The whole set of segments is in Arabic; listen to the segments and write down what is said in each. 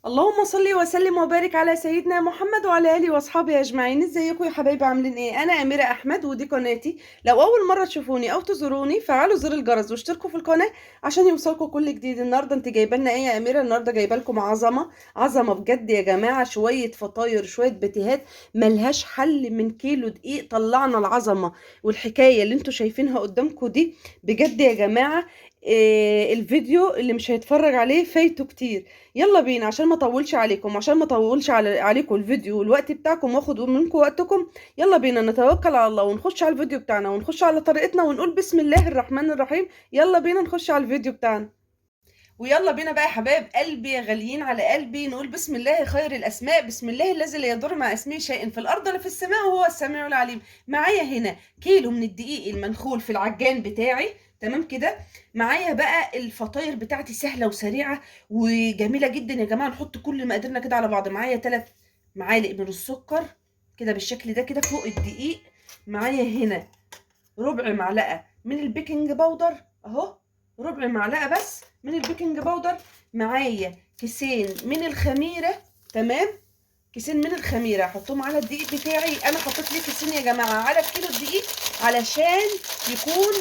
اللهم صل وسلم وبارك على سيدنا محمد وعلى اله واصحابه اجمعين. ازيكم يا حبايبي؟ عاملين ايه؟ انا اميره احمد ودي قناتي. لو اول مره تشوفوني او تزوروني فعلوا زر الجرس واشتركوا في القناه عشان يوصلكم كل جديد. النهارده انت جايبه لنا ايه يا اميره؟ النهارده جايبه لكم عظمه عظمه بجد يا جماعه، شويه فطاير شويه بتيهات ملهاش حل. من كيلو دقيق طلعنا العظمه، والحكايه اللي انتوا شايفينها قدامكم دي بجد يا جماعه. الفيديو اللي مش هيتفرج عليه فايته كتير. يلا بينا عشان ما اطولش عليكم، عشان ما اطولش عليكم الفيديو والوقت بتاعكم واخد منكم وقتكم. يلا بينا نتوكل على الله ونخش على الفيديو بتاعنا ونخش على طريقتنا ونقول بسم الله الرحمن الرحيم. يلا بينا نخش على الفيديو بتاعنا. ويلا بينا بقى يا حبايب قلبي يا غاليين على قلبي، نقول بسم الله خير الاسماء. بسم الله الذي لا يضر مع اسمه شيء في الارض ولا في السماء وهو السميع العليم. معايا هنا كيلو من الدقيق المنخول في العجان بتاعي، تمام كده. معايا بقى الفطاير بتاعتي سهله وسريعه وجميله جدا يا جماعه. نحط كل مقاديرنا كده على بعض. معايا 3 معالق من السكر كده بالشكل ده كده فوق الدقيق. معايا هنا ربع معلقه من البيكنج باودر اهو، ربع معلقه بس من البيكنج باودر. معايا كيسين من الخميره، تمام. كيسين من الخميره هحطهم على الدقيق بتاعي. انا حطيت ليه كيسين يا جماعه على كيلو الدقيق؟ علشان يكون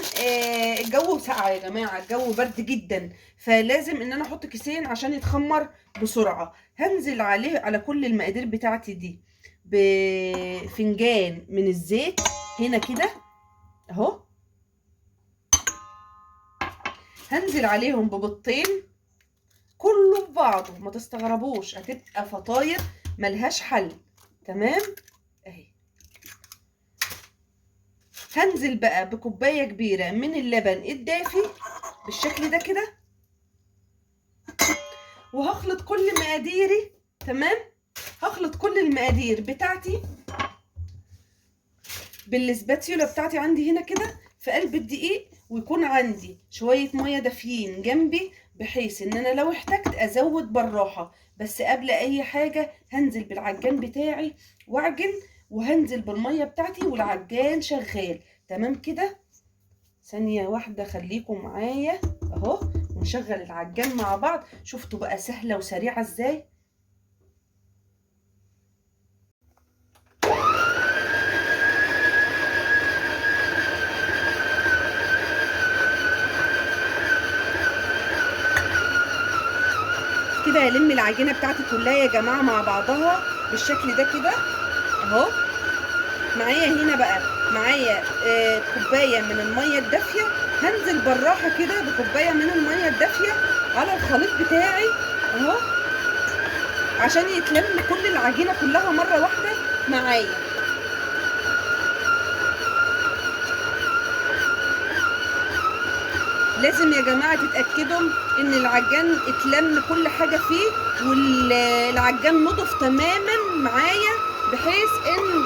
الجو ساقع يا جماعه، الجو برد جدا، فلازم ان انا احط كيسين عشان يتخمر بسرعه. هنزل عليه على كل المقادير بتاعتي دي بفنجان من الزيت هنا كده اهو. هنزل عليهم ببيضتين كله في بعضه، ما تستغربوش هتبقى فطاير ملهاش حل، تمام اهي. هنزل بقى بكوبايه كبيره من اللبن الدافي بالشكل ده كده، وهخلط كل مقاديري، تمام. هخلط كل المقادير بتاعتي بالسباتيولا بتاعتي عندي هنا كده في قلب الدقيق، ويكون عندي شوية مية دافيين جنبي بحيث ان انا لو احتجت ازود بالراحة. بس قبل اي حاجة هنزل بالعجان بتاعي واعجن، وهنزل بالمية بتاعتي والعجان شغال، تمام كده. ثانية واحدة خليكم معايا اهو، ونشغل العجان مع بعض. شفتوا بقى سهلة وسريعة ازاي؟ كده هلم العجينة بتاعتي كلها يا جماعة مع بعضها بالشكل ده كده اهو. معايا هنا بقى معايا كوبايه من الميه الدافيه. هنزل بالراحه كده بكوبايه من الميه الدافيه على الخليط بتاعي اهو، عشان يتلم كل العجينه كلها مره واحده معايا. لازم يا جماعه تتاكدوا ان العجان اتلم كل حاجه فيه، والعجان نضف تماما معايا بحيث ان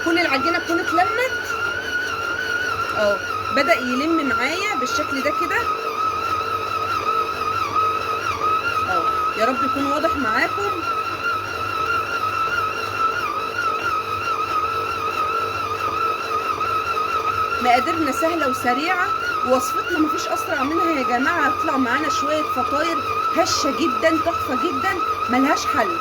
كل العجينه تكون اتلمت اهو. بدأ يلم معايا بالشكل ده كده اهو. يا رب يكون واضح معاكم. مقاديرنا سهله وسريعه، ووصفتنا مفيش اسرع منها يا جماعه. هتطلع معانا شويه فطاير هشه جدا تحفه جدا ملهاش حل.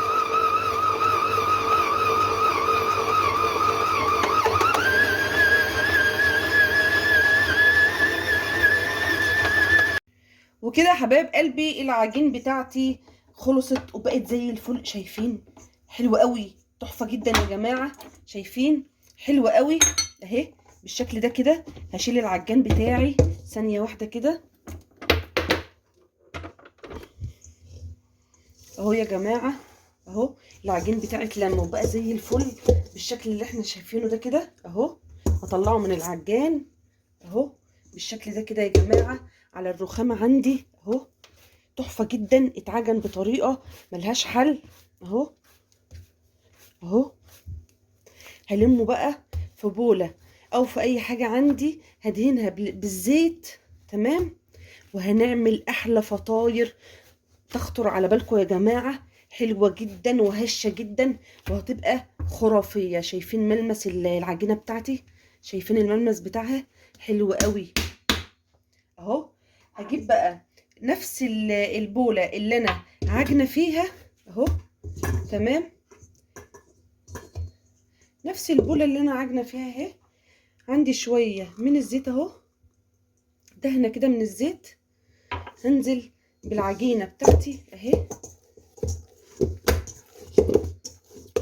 وكده يا حبايب قلبي العجين بتاعتي خلصت وبقت زي الفل. شايفين؟ حلوه قوي، تحفه جدا يا جماعه. شايفين؟ حلوه قوي اهي بالشكل ده كده. هشيل العجان بتاعي ثانيه واحده كده اهو يا جماعه اهو. العجين بتاعي اتلم وبقى زي الفل بالشكل اللي احنا شايفينه ده كده اهو. هطلعه من العجان اهو بالشكل ده كده يا جماعه على الرخامه عندي اهو. تحفه جدا، اتعجن بطريقه ملهاش حل اهو اهو. هلمه بقى في بوله او في اي حاجه عندي هدهنها بالزيت، تمام. وهنعمل احلى فطاير تخطر على بالكم يا جماعه. حلوه جدا وهشه جدا وهتبقى خرافيه. شايفين ملمس العجينه بتاعتي؟ شايفين الملمس بتاعها؟ حلو قوي اهو. هجيب بقى نفس البوله اللي انا عجنه فيها اهو. تمام، نفس البوله اللي انا عجنه فيها اهي. عندي شويه من الزيت اهو، دهنه كده من الزيت. هنزل بالعجينه بتاعتي اهي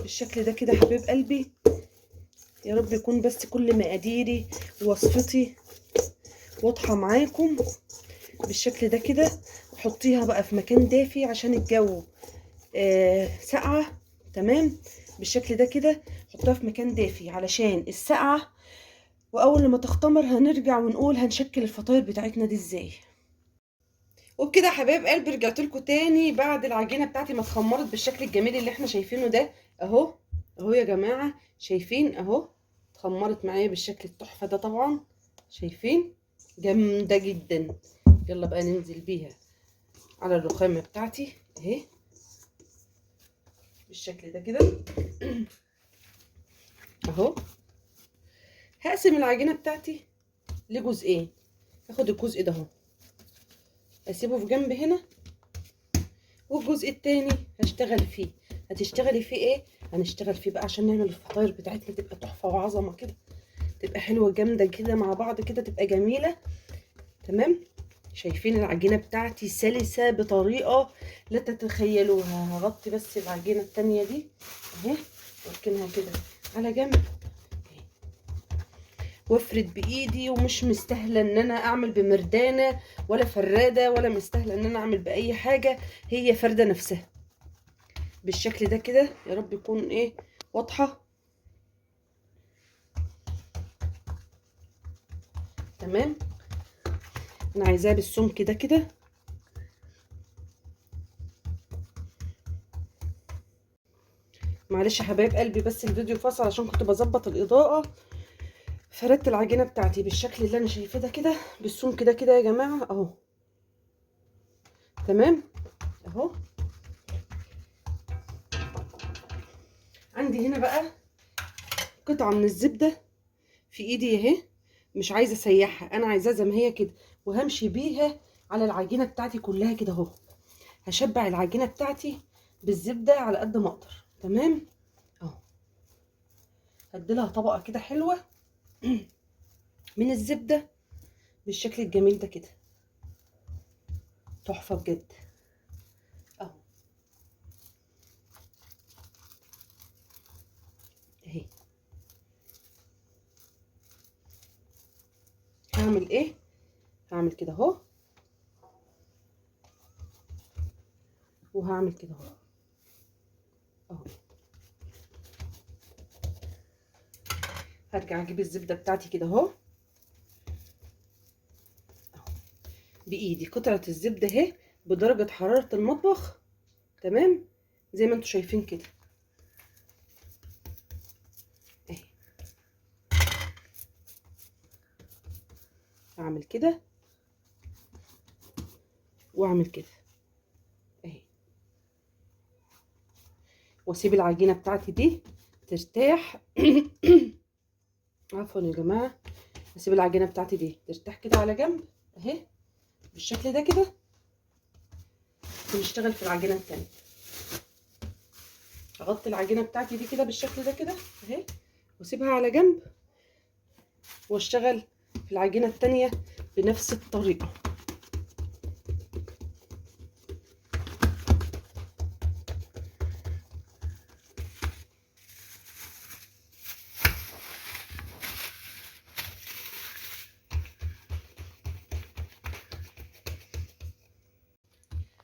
بالشكل ده كده حبيب قلبي. يا رب يكون بس كل مقاديري ووصفتي واضحه معاكم بالشكل ده كده. حطيها بقى في مكان دافي عشان الجو ساقعه. تمام، بالشكل ده كده حطها في مكان دافي علشان السقعه. واول لما تختمر هنرجع ونقول هنشكل الفطاير بتاعتنا دي ازاي. وبكده يا حبايب قلبي رجعت لكم تاني بعد العجينه بتاعتي ما اتخمرت بالشكل الجميل اللي احنا شايفينه ده اهو. اهو يا جماعه شايفين اهو، اتخمرت معايا بالشكل التحفه ده طبعا. شايفين جامده جدا. يلا بقى ننزل بيها على الرخامه بتاعتي اهي بالشكل ده كده. اهو هقسم العجينه بتاعتي لجزئين. هاخد الجزء ده اهو اسيبه في جنب هنا، والجزء التاني هشتغل فيه. هتشتغلي فيه ايه؟ هنشتغل فيه بقى عشان نعمل الفطاير بتاعتنا تبقى تحفه وعظمه كده، تبقى حلوه جامده كده مع بعض كده، تبقى جميله. تمام، شايفين العجينه بتاعتي سلسه بطريقه لا تتخيلوها. هغطي بس العجينه التانيه دي اهي واركنها كده على جنب وافرد بايدي. ومش مستاهله ان انا اعمل بمردانه ولا فراده، ولا مستاهله ان انا اعمل باي حاجه، هي فرده نفسها بالشكل ده كده. يا رب يكون ايه واضحه. تمام، انا عايزاها بالسمك ده كده. معلش يا حبايب قلبي بس الفيديو فصل عشان كنت بظبط الاضاءه. فردت العجينه بتاعتي بالشكل اللي انا شايفاه ده كده بالسمك ده كده يا جماعه اهو. تمام اهو. عندي هنا بقى قطعه من الزبده في ايدي اهي، مش عايزه اسيحها، انا عايزاها زي ما هي كده. وهمشي بيها على العجينه بتاعتي كلها كده اهو. هشبع العجينه بتاعتي بالزبده على قد ما اقدر. تمام اهو. هديلها طبقه كده حلوه من الزبده بالشكل الجميل ده كده، تحفه بجد اهو. اهي هعمل ايه؟ هعمل كده اهو، وهعمل كده اهو اهو. هرجع اجيب الزبده بتاعتي كده اهو بايدي. قطعه الزبده اهي بدرجه حراره المطبخ. تمام، زي ما انتم شايفين كده اهي. اعمل كده واعمل كده اهي، واسيب العجينه بتاعتي دي ترتاح. عفوا يا جماعه، اسيب العجينه بتاعتي دي ترتاح كده على جنب اهي بالشكل ده كده. ونشتغل في العجينه التانيه. اغطي العجينه بتاعتي دي كده بالشكل ده كده اهي، واسيبها على جنب واشتغل في العجينه التانيه بنفس الطريقه.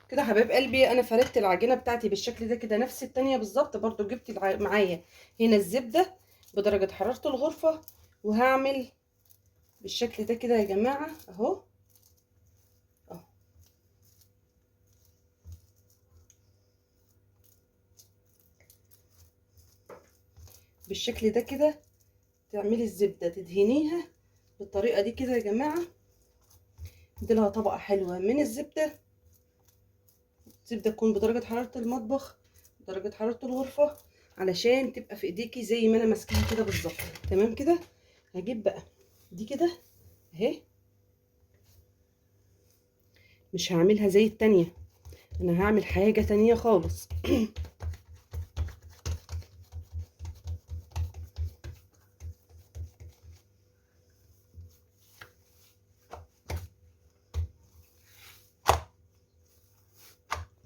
كده حبايب قلبي انا فردت العجينه بتاعتي بالشكل ده كده نفس التانية بالظبط. برضو جبت معايا هنا الزبده بدرجه حراره الغرفه، وهعمل بالشكل ده كده يا جماعه اهو اهو. بالشكل ده كده تعملي الزبده تدهنيها بالطريقه دي كده يا جماعه. اديلها طبقه حلوه من الزبده. الزبده تكون بدرجه حراره المطبخ درجه حراره الغرفه علشان تبقى في ايديكي زي ما انا ماسكاها كده بالظبط. تمام كده. هجيب بقى دي كده اهي، مش هعملها زي التانية انا هعمل حاجة تانية خالص.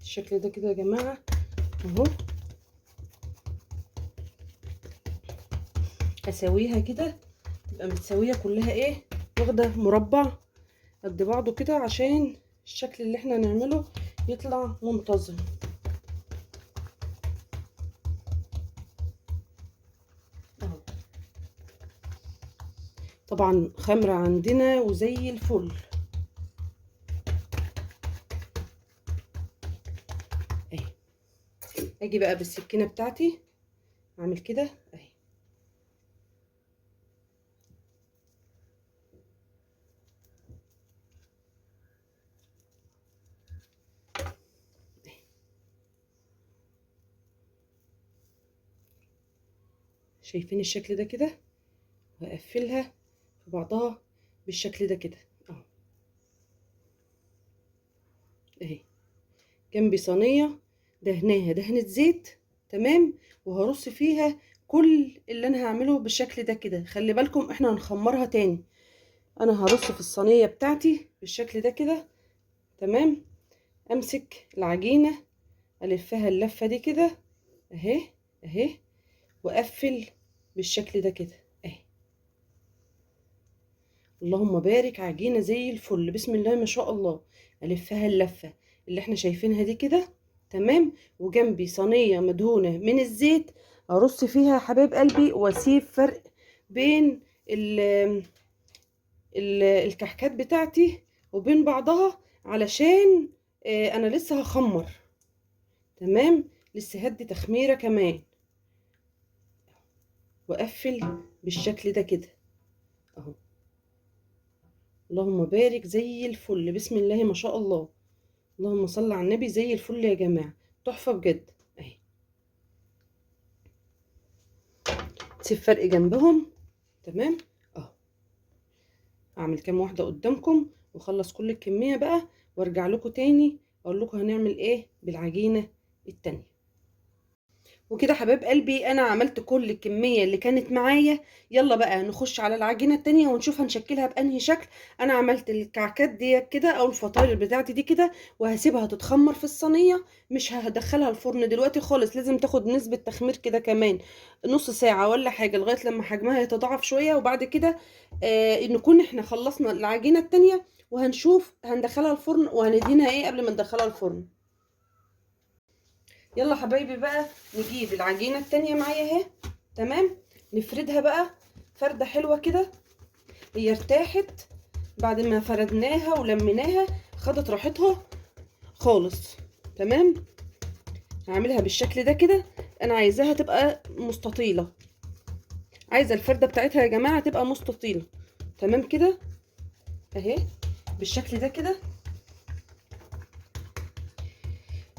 الشكل ده كده يا جماعة اهو. اسويها كده تبقى متساوية كلها ايه، واخدة مربع قد بعضه كده، عشان الشكل اللي احنا هنعمله يطلع منتظم. اهو طبعا خمرة عندنا وزي الفل اهي. اجي بقى بالسكينة بتاعتي اعمل كده اهي. شايفين الشكل ده كده، واقفلها في بعضها بالشكل ده كده اهو. اهي جنبي صينية دهناها دهنة زيت، تمام، وهرص فيها كل اللي انا هعمله بالشكل ده كده. خلي بالكم احنا هنخمرها تاني. انا هرص في الصينية بتاعتي بالشكل ده كده، تمام. امسك العجينة الفها اللفة دي كده اهي اهي، واقفل بالشكل ده كده اهي. اللهم بارك، عجينة زي الفل بسم الله ما شاء الله. الفها اللفة اللي احنا شايفينها دي كده، تمام. وجنبي صينية مدهونة من الزيت ارص فيها يا حبايب قلبي، واسيب فرق بين الكحكات بتاعتي وبين بعضها، علشان انا لسه هخمر، تمام، لسه هدي تخميرة كمان. واقفل بالشكل ده كده اهو. اللهم بارك زي الفل بسم الله ما شاء الله. اللهم صل على النبي، زي الفل يا جماعة، تحفة بجد اهي. تسيب فرق جنبهم، تمام اهو. اعمل كام واحدة قدامكم واخلص كل الكمية بقى، وارجع لكم تاني اقول لكم هنعمل ايه بالعجينة التانية. وكده حبايب قلبي انا عملت كل الكمية اللي كانت معايا. يلا بقى نخش على العجينة التانية ونشوف هنشكلها بأنهي شكل. انا عملت الكعكات دي كده او الفطاير بتاعتي دي كده، وهسيبها تتخمر في الصينية. مش هدخلها الفرن دلوقتي خالص، لازم تاخد نسبة تخمير كده كمان نص ساعة ولا حاجة، لغاية لما حجمها يتضاعف شوية. وبعد كده نكون احنا خلصنا العجينة التانية، وهنشوف هندخلها الفرن وهندهنها ايه قبل ما ندخلها الفرن. يلا حبايبي بقى نجيب العجينة التانية معايا اهي، تمام. نفردها بقى فردة حلوة كده. هي ارتاحت بعد ما فردناها ولميناها، خدت راحتها خالص، تمام. هعملها بالشكل ده كده. انا عايزاها تبقى مستطيلة، عايزة الفردة بتاعتها يا جماعة تبقى مستطيلة، تمام كده اهي بالشكل ده كده.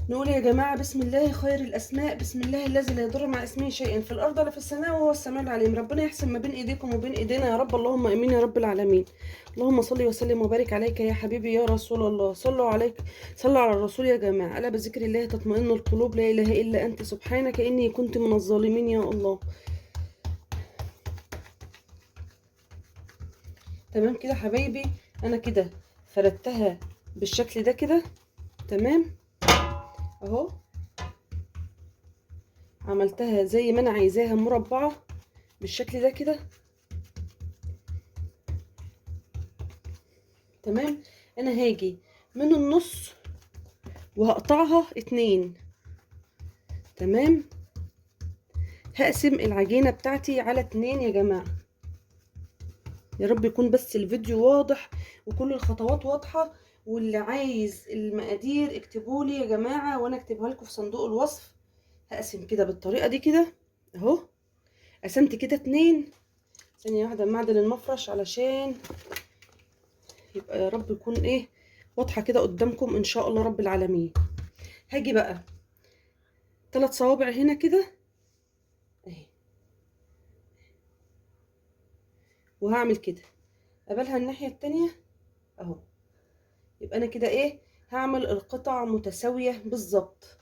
نقول يا جماعة بسم الله خير الأسماء، بسم الله الذي لا يضر مع اسمه شيء في الأرض ولا في السماء وهو السميع العليم. ربنا يحسن ما بين إيديكم وبين إيدينا يا رب، اللهم آمين يا رب العالمين. اللهم صل وسلم وبارك عليك يا حبيبي يا رسول الله. صلوا عليك، صلوا على الرسول يا جماعة. ألا بذكر الله تطمئن القلوب، لا إله إلا أنت سبحانك إني كنت من الظالمين يا الله. تمام كده حبايبي، أنا كده فردتها بالشكل ده كده، تمام أهو. عملتها زي ما أنا عايزاها مربعة بالشكل ده كده، تمام. انا هاجي من النص وهقطعها اتنين، تمام. هقسم العجينة بتاعتي على اتنين يا جماعة. يا رب يكون بس الفيديو واضح وكل الخطوات واضحة. واللي عايز المقادير اكتبولي يا جماعة وانا اكتبها لكم في صندوق الوصف. هقسم كده بالطريقة دي كده اهو. قسمت كده اتنين. ثانية واحدة معدن المفرش علشان يبقى يا رب يكون ايه واضحة كده قدامكم ان شاء الله رب العالمين. هاجي بقى 3 صوابع هنا كده اهي، وهعمل كده قبلها الناحية التانية اهو. يبقى انا كده ايه هعمل القطع متساوية بالظبط.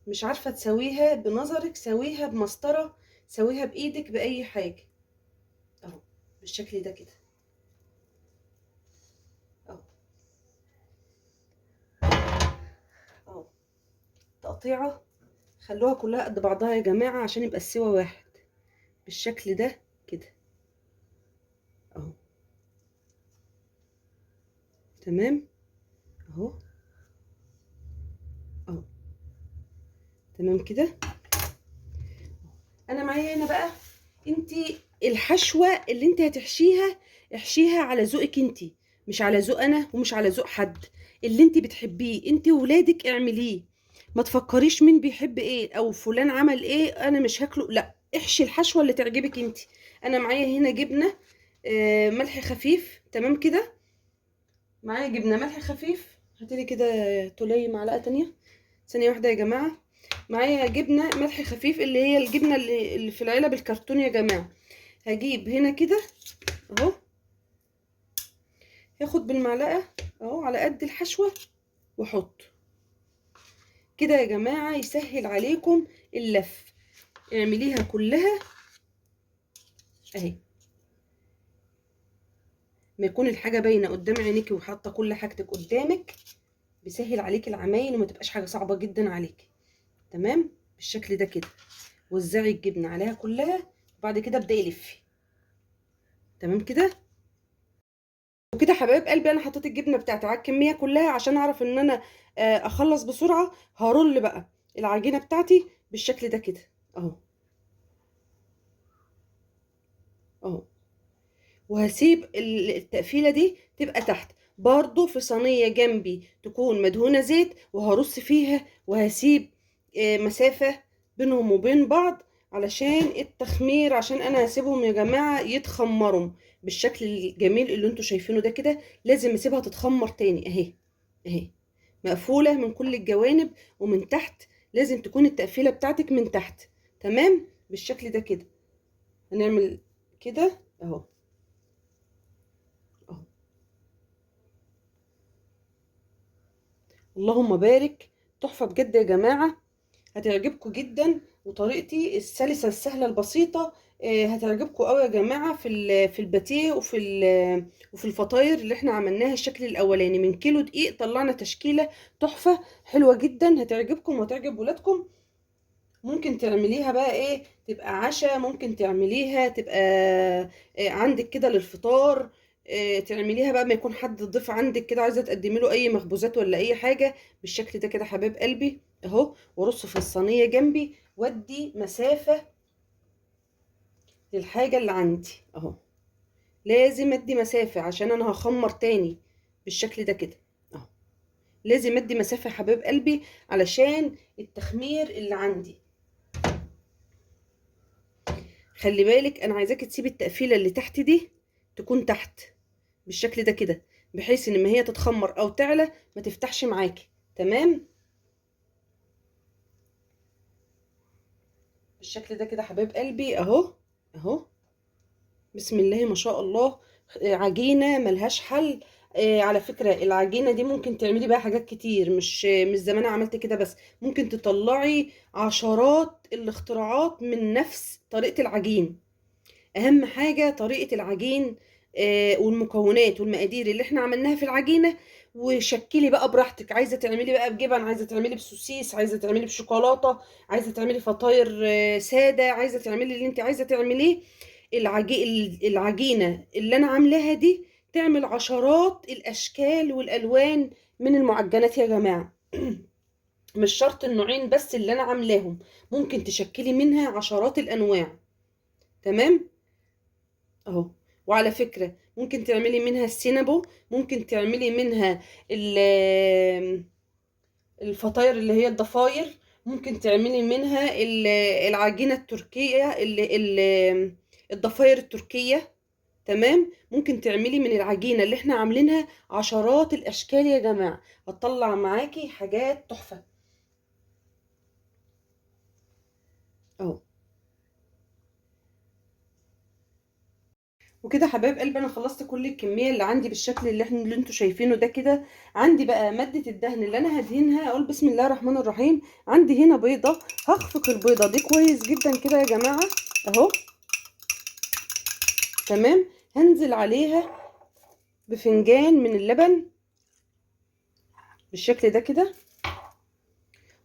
مش عارفة تسويها بنظرك، سويها بمسطرة، سويها بايدك، بأي حاجة. اهو بالشكل ده كده اهو. اهو تقطيعة، خلوها كلها قد بعضها يا جماعة عشان يبقى السوا واحد بالشكل ده كده اهو. تمام اهو. اهو تمام كده. انا معايا هنا بقى، انتي الحشوة اللي انتي هتحشيها احشيها على ذوقك انتي، مش على ذوق انا ومش على ذوق حد. اللي انتي بتحبيه انتي وولادك اعمليه. ما تفكريش مين بيحب ايه او فلان عمل ايه انا مش هاكله، لا، احشي الحشوة اللي تعجبك انتي. انا معايا هنا جبنة ملح خفيف، تمام كده. معايا جبنة ملح خفيف، هاتيلي كده تولي معلقة تانية. ثانية واحدة يا جماعة. معايا جبنة ملح خفيف، اللي هي الجبنة اللي في العلب الكرتون يا جماعة. هجيب هنا كده اهو، هاخد بالمعلقة اهو على قد الحشوة واحط كده يا جماعة، يسهل عليكم اللف. اعمليها كلها اهي، ما يكون الحاجة باينة قدام عينيكي وحاطة كل حاجتك قدامك، بيسهل عليك العمايل وما تبقاش حاجة صعبة جدا عليك. تمام بالشكل ده كده. وزعي الجبنة عليها كلها، وبعد كده ابدأي لفي. تمام كده. وكده حبايب قلبي انا حطيت الجبنه بتاعتي على الكميه كلها عشان اعرف ان انا اخلص بسرعه. هرول بقى العجينه بتاعتي بالشكل ده كده اهو. اهو وهسيب التقفيله دي تبقى تحت برضو في صينيه جنبي تكون مدهونه زيت، وهرص فيها وهسيب مسافه بينهم وبين بعض علشان التخمير، عشان انا هسيبهم يا جماعه يتخمروا بالشكل الجميل اللي انتوا شايفينه ده كده. لازم اسيبها تتخمر تاني اهي. اهي مقفوله من كل الجوانب ومن تحت، لازم تكون التقفيله بتاعتك من تحت. تمام بالشكل ده كده. هنعمل كده اهو. اهو اللهم بارك، تحفه بجد يا جماعه، هتعجبكم جدا. وطريقتي السلسه السهله البسيطه هتعجبكم قوي يا جماعه في الباتيه وفي الفطاير اللي احنا عملناها. الشكل الاولاني من كيلو دقيق طلعنا تشكيله تحفه حلوه جدا، هتعجبكم وتعجب ولادكم. ممكن تعمليها بقى ايه تبقى عشاء، ممكن تعمليها تبقى عندك كده للفطار. تعمليها بقى ما يكون حد ضيف عندك كده عايزه تقدمي له اي مخبوزات ولا اي حاجه بالشكل ده كده حبايب قلبي اهو. ورص في الصينيه جنبي، ودي مسافه للحاجه اللي عندي اهو. لازم ادي مسافه عشان انا هخمر تاني بالشكل ده كده اهو. لازم ادي مسافه يا حبايب قلبي علشان التخمير اللي عندي. خلي بالك انا عايزاكي تسيبي التقفيله اللي تحت دي تكون تحت بالشكل ده كده، بحيث ان ما هي تتخمر او تعلى ما تفتحش معاكي. تمام بالشكل ده كده حبايب قلبي اهو. اهو بسم الله ما شاء الله. عجينه ملهاش حل. على فكره العجينه دي ممكن تعملي بقى حاجات كتير، مش زي ما انا عملت كده بس. ممكن تطلعي عشرات الاختراعات من نفس طريقه العجين. اهم حاجة طريقة العجين والمكونات والمقادير اللي احنا عملناها في العجينة. وشكلي بقى براحتك، عايزة تعملي بقى بجبن، عايزة تعملي بسوسيس، عايزة تعملي بشوكولاتة، عايزة تعملي فطاير سادة، عايزة تعملي اللي انت عايزة تعمليه. العجينة اللي انا عاملاها دي تعمل عشرات الاشكال والالوان من المعجنات يا جماعة. مش شرط النوعين بس اللي انا عاملاهم، ممكن تشكلي منها عشرات الانواع. تمام اهو. وعلى فكرة ممكن تعملي منها السينابو، ممكن تعملي منها الفطاير اللي هي الضفاير، ممكن تعملي منها العجينة التركية الضفاير التركية. تمام ممكن تعملي من العجينة اللي احنا عاملينها عشرات الاشكال يا جماعة، هتطلع معاكي حاجات تحفة اهو. وكده حبايب قلبي انا خلصت كل الكميه اللي عندي بالشكل اللي انتوا شايفينه ده كده. عندي بقى ماده الدهن اللي انا هدهنها. اقول بسم الله الرحمن الرحيم. عندي هنا بيضه، هخفق البيضه دي كويس جدا كده يا جماعه اهو. تمام. هنزل عليها بفنجان من اللبن بالشكل ده كده،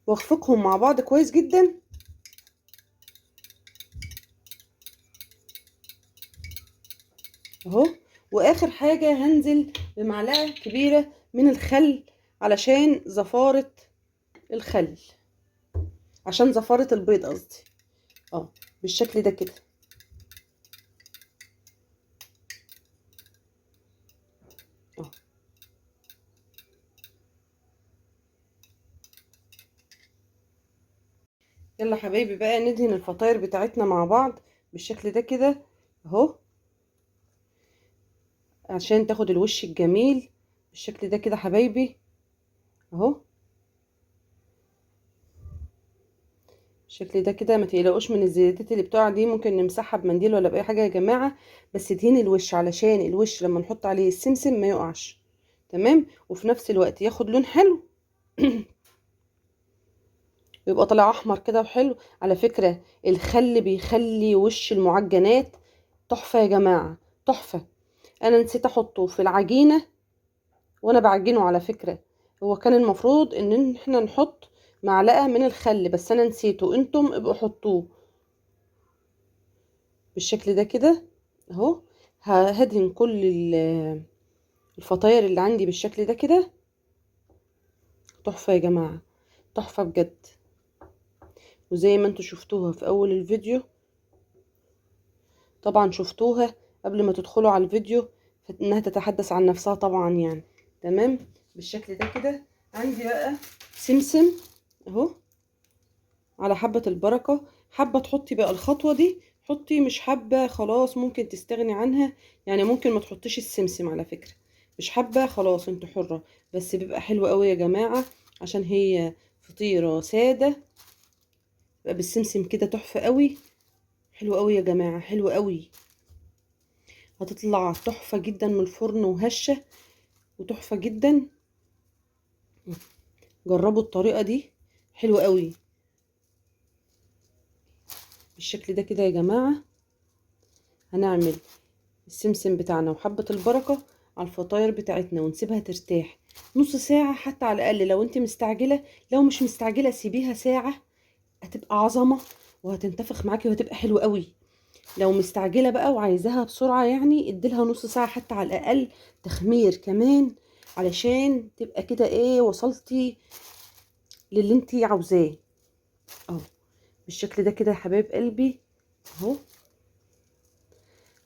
واخفقهم مع بعض كويس جدا اهو. واخر حاجه هنزل بمعلقه كبيره من الخل علشان زفاره الخل، عشان زفاره البيض قصدي. اه بالشكل ده كده اه. يلا حبايبي بقى ندهن الفطاير بتاعتنا مع بعض بالشكل ده كده اهو، عشان تاخد الوش الجميل بالشكل ده كده حبايبي اهو. بالشكل ده كده، ما تقلقوش من الزيادات اللي بتقع دي، ممكن نمسحها بمنديل ولا باي حاجه يا جماعه، بس دهين الوش علشان الوش لما نحط عليه السمسم ما يقعش. تمام. وفي نفس الوقت ياخد لون حلو ويبقى طالع احمر كده وحلو. على فكره الخل بيخلي وش المعجنات تحفه يا جماعه، تحفه. انا نسيت احطه في العجينه وانا بعجنه على فكره. هو كان المفروض ان احنا نحط معلقه من الخل، بس انا نسيته، انتم ابقوا حطوه بالشكل ده كده اهو. هدهن كل الفطاير اللي عندي بالشكل ده كده. تحفه يا جماعه، تحفه بجد. وزي ما انتوا شفتوها في اول الفيديو، طبعا شفتوها قبل ما تدخلوا على الفيديو، انها تتحدث عن نفسها طبعا يعني. تمام. بالشكل ده كده عندي بقى سمسم اهو على حبة البركة. حابة تحطي بقى الخطوة دي حطي، مش حابة خلاص ممكن تستغني عنها. يعني ممكن ما تحطيش السمسم على فكرة، مش حابة خلاص انت حرة. بس بيبقى حلو قوي يا جماعة، عشان هي فطيرة سادة بقى بالسمسم كده تحفة قوي. حلو قوي يا جماعة، حلو قوي. هتطلع تحفة جدا من الفرن وهشة وتحفة جدا. جربوا الطريقة دي، حلوة قوي بالشكل ده كده يا جماعة. هنعمل السمسم بتاعنا وحبة البركة على الفطاير بتاعتنا ونسيبها ترتاح نص ساعة حتى على الأقل لو انت مستعجلة. لو مش مستعجلة سيبيها ساعة، هتبقى عظمة وهتنتفخ معاكي وهتبقى حلوة قوي. لو مستعجلة بقى وعايزاها بسرعة يعني اديلها نص ساعة حتى على الأقل تخمير كمان، علشان تبقى كده ايه وصلتي للي انتي عاوزاه اهو. بالشكل ده كده يا حبايب قلبي اهو.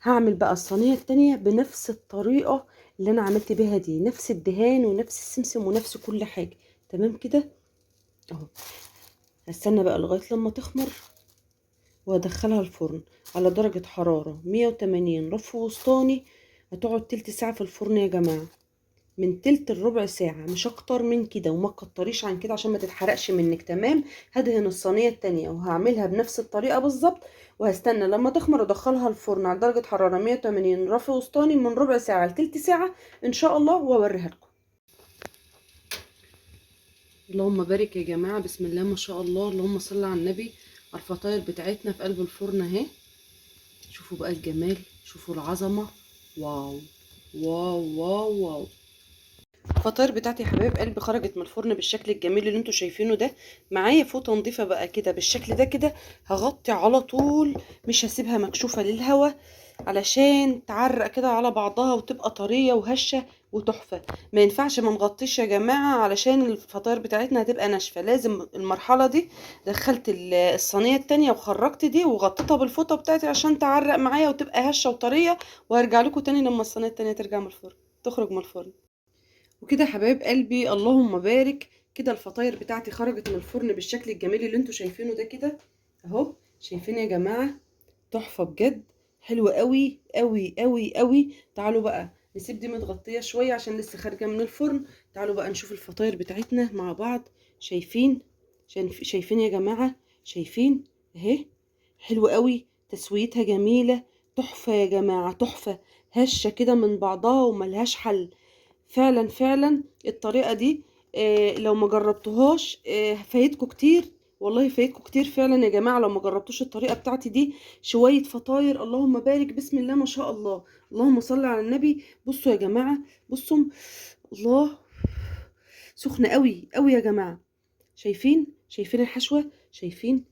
هعمل بقى الصينية التانية بنفس الطريقة اللي انا عملت بيها دي، نفس الدهان ونفس السمسم ونفس كل حاجة. تمام كده اهو. هستنى بقى لغاية لما تخمر وهدخلها الفرن على درجة حرارة 180 رف وسطاني. هتقعد تلت ساعة في الفرن يا جماعة، من تلت الربع ساعة مش اكتر من كده، وما تكتريش عن كده عشان ما تتحرقش منك. تمام. هدهن الصينية التانية وهعملها بنفس الطريقة بالظبط، وهستنى لما تخمر ادخلها الفرن على درجة حرارة 180 رف وسطاني من ربع ساعة لتلت ساعة ان شاء الله، واوريها لكم. اللهم بارك يا جماعة، بسم الله ما شاء الله، اللهم صل على النبي. الفطاير بتاعتنا في قلب الفرن اهي. شوفوا بقى الجمال، شوفوا العظمة. واو واو واو واو. الفطاير بتاعتي يا حبايب قلبي خرجت من الفرن بالشكل الجميل اللي انتوا شايفينه ده. معايا فوطه نضيفه بقى كده بالشكل ده كده، هغطي على طول، مش هسيبها مكشوفه للهوا علشان تعرق كده على بعضها وتبقى طريه وهشه وتحفه. ما ينفعش ما نغطيش يا جماعه علشان الفطاير بتاعتنا هتبقى ناشفه. لازم المرحله دي دخلت الصينيه التانية وخرجت دي وغطيتها بالفوطه بتاعتي عشان تعرق معايا وتبقى هشه وطريه. وهرجع لكم تاني لما الصينيه التانية ترجع من الفرن، تخرج من الفرن. وكده حبايب قلبي اللهم بارك، كده الفطاير بتاعتي خرجت من الفرن بالشكل الجميل اللي انتوا شايفينه ده كده اهو. شايفين يا جماعة؟ تحفة بجد، حلوة قوي قوي قوي قوي. تعالوا بقى نسيب دي متغطية شوية عشان لسه خارجة من الفرن. تعالوا بقى نشوف الفطاير بتاعتنا مع بعض. شايفين؟ شايفين يا جماعة؟ شايفين اهي؟ حلوة قوي، تسويتها جميلة، تحفة يا جماعة، تحفة، هشة كده من بعضها وملهاش حل. فعلا فعلا الطريقة دي لو ما جربتوهاش فايتكوا كتير، والله فايتكوا كتير فعلا يا جماعة لو ما جربتوش الطريقة بتاعتي دي. شوية فطاير، اللهم بارك، بسم الله ما شاء الله، اللهم صل على النبي. بصوا يا جماعة، بصوا، الله، سخنة قوي قوي يا جماعة. شايفين الحشوة، شايفين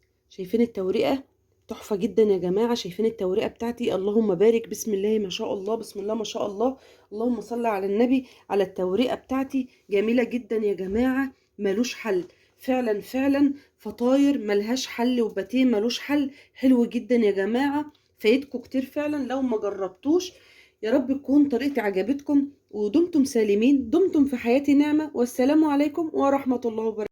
التوريقة، تحفة جدا يا جماعة. شايفين التوريقة بتاعتي، اللهم بارك، بسم الله ما شاء الله، بسم الله ما شاء الله، اللهم صل على النبي. على التوريقة بتاعتي جميلة جدا يا جماعة، ملوش حل. فعلا فعلا فطاير ملهاش حل، وباتيه ملوش حل، حلو جدا يا جماعة. فايتكم كتير فعلا لو ما جربتوش. يا رب تكون طريقتي عجبتكم ودمتم سالمين، دمتم في حياتي نعمة، والسلام عليكم ورحمة الله وبركاته.